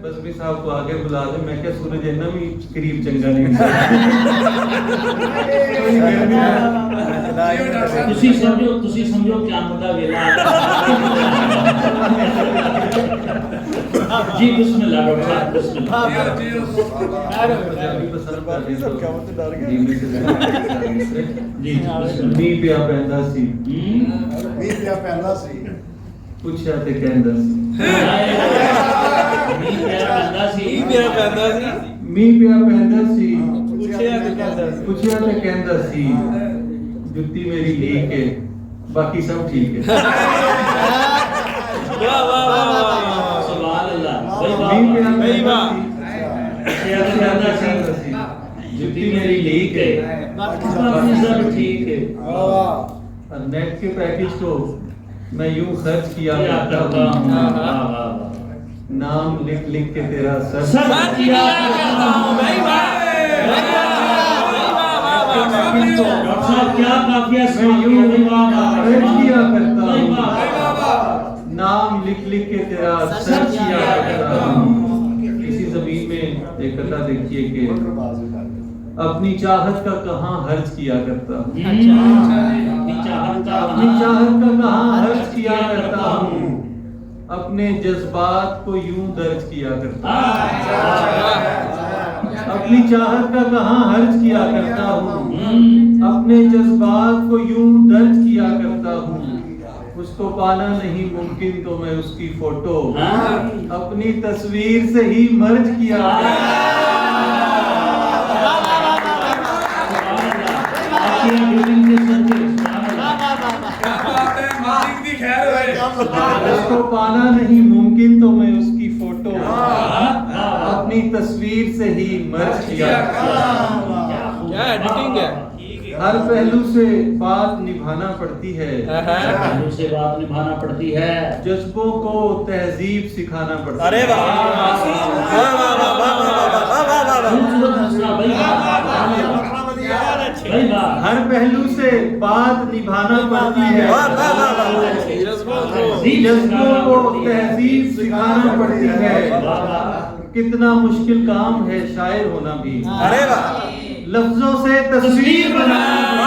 बस भी साहब को आगे बुला दे। मैं क्या सूरज इन्ना भी करीब चंगा नहीं तुसी समझो क्या मुद्दा वेला जी बिस्मिल्लाह डॉक्टर साहब बिस्मिल्लाह जी नी पिया पैंदा सी पूछया ते कहंदा सी मी पिया पैंदा सी पूछया ते कहंदा सी जुत्ती मेरी लीक है बाकी सब ठीक है। सुभान अल्लाह मी पिया पैंदा सी जुत्ती मेरी लीक है बाकी सब ठीक है। और नेट के पैकेज को मैं यूं खर्च किया करता हूँ नाम लिख लिख के तेरा सर किया करता हूं भाई डॉक्टर साहब क्या काफिया मैं यूं खर्च किया करता हूँ नाम लिख लिख के तेरा सर किया करता हूँ। इसी जमीन में एक कथा देखिए कि अपनी चाहत का कहाँ हर्ज किया करता हूँ अपनी चाहत का कहाँ हर्ज किया करता हूँ अपने जज्बात को यूं दर्ज किया करता हूँ अपनी चाहत का कहाँ हर्ज किया करता हूँ अपने जज्बात को यूं दर्ज किया करता हूँ। उसको पाना नहीं मुमकिन तो मैं उसकी फोटो अपनी तस्वीर से ही मर्ज किया उसको पाना नहीं मुमकिन तो मैं उसकी फोटो अपनी तस्वीर से ही मर्ज किया। क्या एडिटिंग है। हर पहलू से बात निभाना पड़ती है पहलू से बात निभाना पड़ती है जज्बों को तहजीब सिखाना पड़ता है। अरे वाह हर पहलू से बात निभाना पड़ती है जज्बों को तहजीब सिखाना पड़ती है। कितना मुश्किल काम है शायर होना भी अरे वाह लफ्जों से तस्वीर बनाना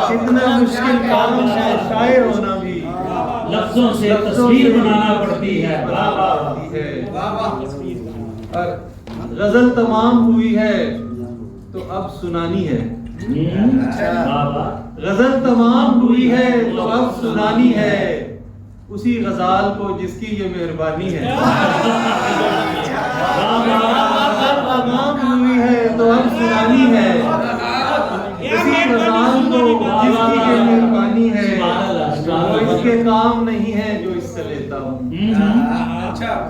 कितना मुश्किल काम है शायर होना भी लफ्जों से तस्वीर बनाना पड़ती है। और गजल तमाम हुई है तो अब सुनानी है गजल तमाम हुई है तो अब सुनानी है उसी गजाल को जिसकी ये मेहरबानी है। तमाम हुई है तो अब सुनानी है उसी गजाल को जिसकी ये मेहरबानी है। वो इसके काम नहीं है जो इससे लेता हूँ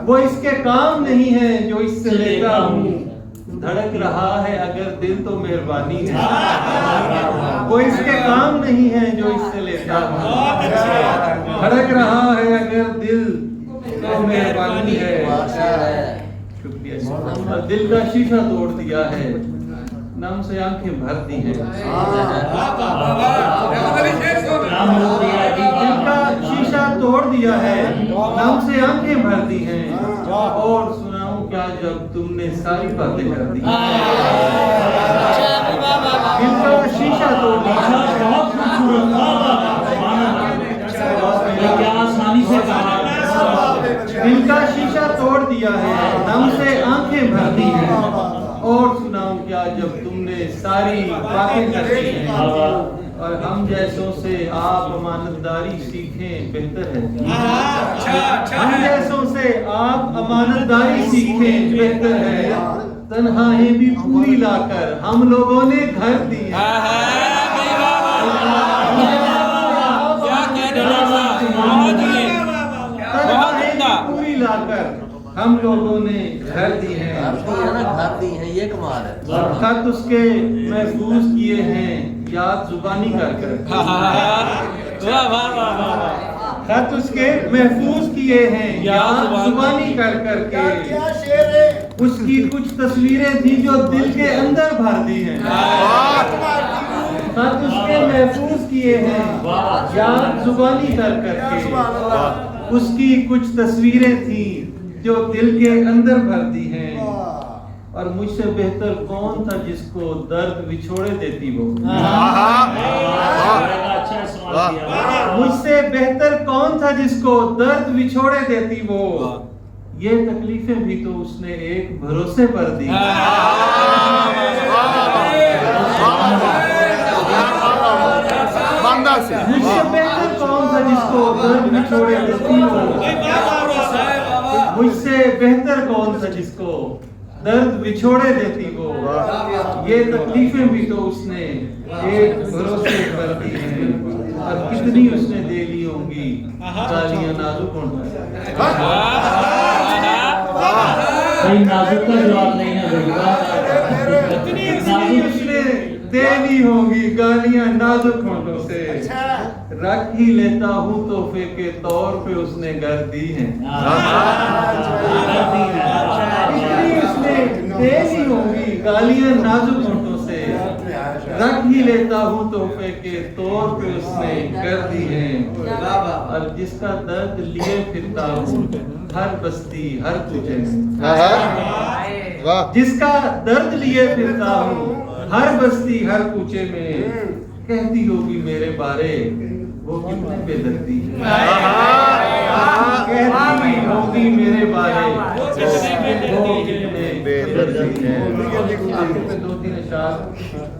वो इसके काम नहीं है जो इससे लेता हूँ। धड़क रहा है अगर दिल तो मेहरबानी है वो इसके काम नहीं है जो इससे लेता हूँ। धड़क रहा है अगर दिल तो मेहरबानी है। शुक्रिया। दिल का शीशा तोड़ दिया है नाम से आंखें भर दी हैं दिल का शीशा तोड़ दिया है नाम से आंखें भर दी हैं और सुनाऊं क्या जब तुमने सारी बातें कर दी। दिल का शीशा तोड़ दिया क्या आसानी से कहा दिल का शीशा तोड़ दिया है नम से आंखें भर दी हैं और सुनाऊं क्या जब तुमने सारी बातें कर दी हैं। और हम जैसों से आप अमानतदारी सीखें बेहतर है हम जैसों से आप अमानतदारी सीखें बेहतर है। तन्हाई भी पूरी लाकर हम लोगों ने घर दी है पूरी लाकर हम लोगों ने घर दी है ये कमाल है। खत उसके महफूज किए हैं याद जुबानी कर कर खत उसके महफूज किए हैं याद जुबानी कर कर के उसकी कुछ तस्वीरें थी जो दिल के अंदर भर दी हैं। खत उसके महफूज किए हैं याद जुबानी कर कर के उसकी कुछ तस्वीरें थी जो दिल के अंदर भरती हैं। और मुझसे बेहतर कौन था जिसको दर्द विछोड़े देती वो। अच्छा सवाल किया। मुझसे बेहतर कौन था जिसको दर्द विछोड़े देती वो। ये तकलीफें भी तो उसने एक भरोसे पर दी। मुझसे बेहतर कौन था जिसको दर्द विछोड़े देती वो। मुझसे बेहतर कौन था जिसको दर्द विछोड़े देती वो। ये तकलीफें भी तो उसने एक भरोसे पर दी हैं। और कितनी उसने दे ली होंगी गालियां नाजुक भाई नाजुक का जवाब नहीं है कितनी उसने दे ली होंगी गालियां नाजुक होंठों से। रख ही लेता हूँ तोहफे के तौर पे उसने घर दी है। दे ली होंगी गालियां नाजुक होठों से। रख ही लेता हूँ तोहफे के तौर पे उसने कर दी है। और जिसका दर्द लिए फिरता हूँ हर बस्ती हर कुचे में। जिसका दर्द लिए फिरता हूँ हर बस्ती हर कूचे में। कहती होगी मेरे बारे वो कितने बेदर्दी है। कहती होगी मेरे बारे वो कितने बेदर्दी है। 2-3 अशार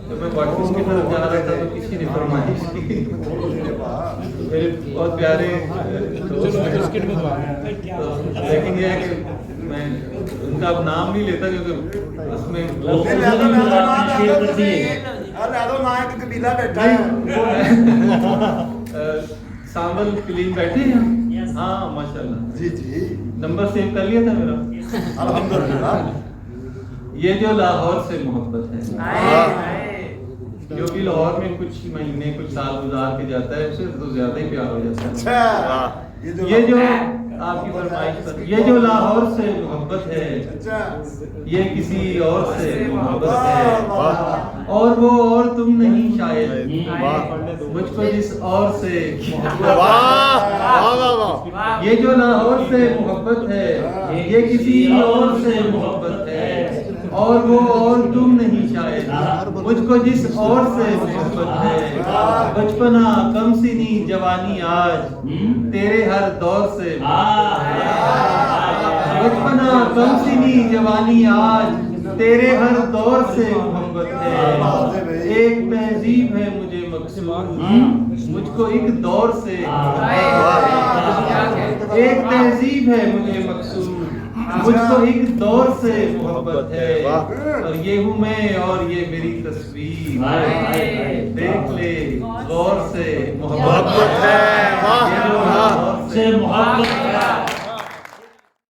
जब मैं वाटस की तरफ जा रहा था तो किसी ने फरमाइश की। मेरे बहुत प्यारे दोस्त लेकिन ये है कि मैं उनका अब नाम नहीं लेता क्योंकि उसमें सावल क्लीन बैठे हैं। हाँ माशाल्लाह जी जी नंबर सेव कर लिया था मेरा अल्हम्दुलिल्लाह। ये जो लाहौर से मोहब्बत है जो भी लाहौर में कुछ महीने कुछ साल गुजार के जाता है उसे तो ज्यादा ही प्यार हो जाता है। अच्छा ये जो आपकी फरमाइश पर ये जो लाहौर से मोहब्बत है ये किसी और से मोहब्बत है। और वो और तुम नहीं शायद मुझको जिस और से ये जो लाहौर से मोहब्बत है ये किसी और से मोहब्बत है। और वो और तुम नहीं शायद मुझको जिस और से मोहब्बत है। बचपना कमसिनी जवानी आज तेरे हर दौर से। बचपना कमसिनी जवानी आज तेरे हर दौर से मोहब्बत है। एक तहजीब है मुझे मकसूद मुझको एक दौर से। एक तहजीब है मुझे मकसूद मुझको एक दौर से मोहब्बत है। और ये हूँ मैं और ये मेरी तस्वीर देख ले गौर से मोहब्बत है। से मोहब्बत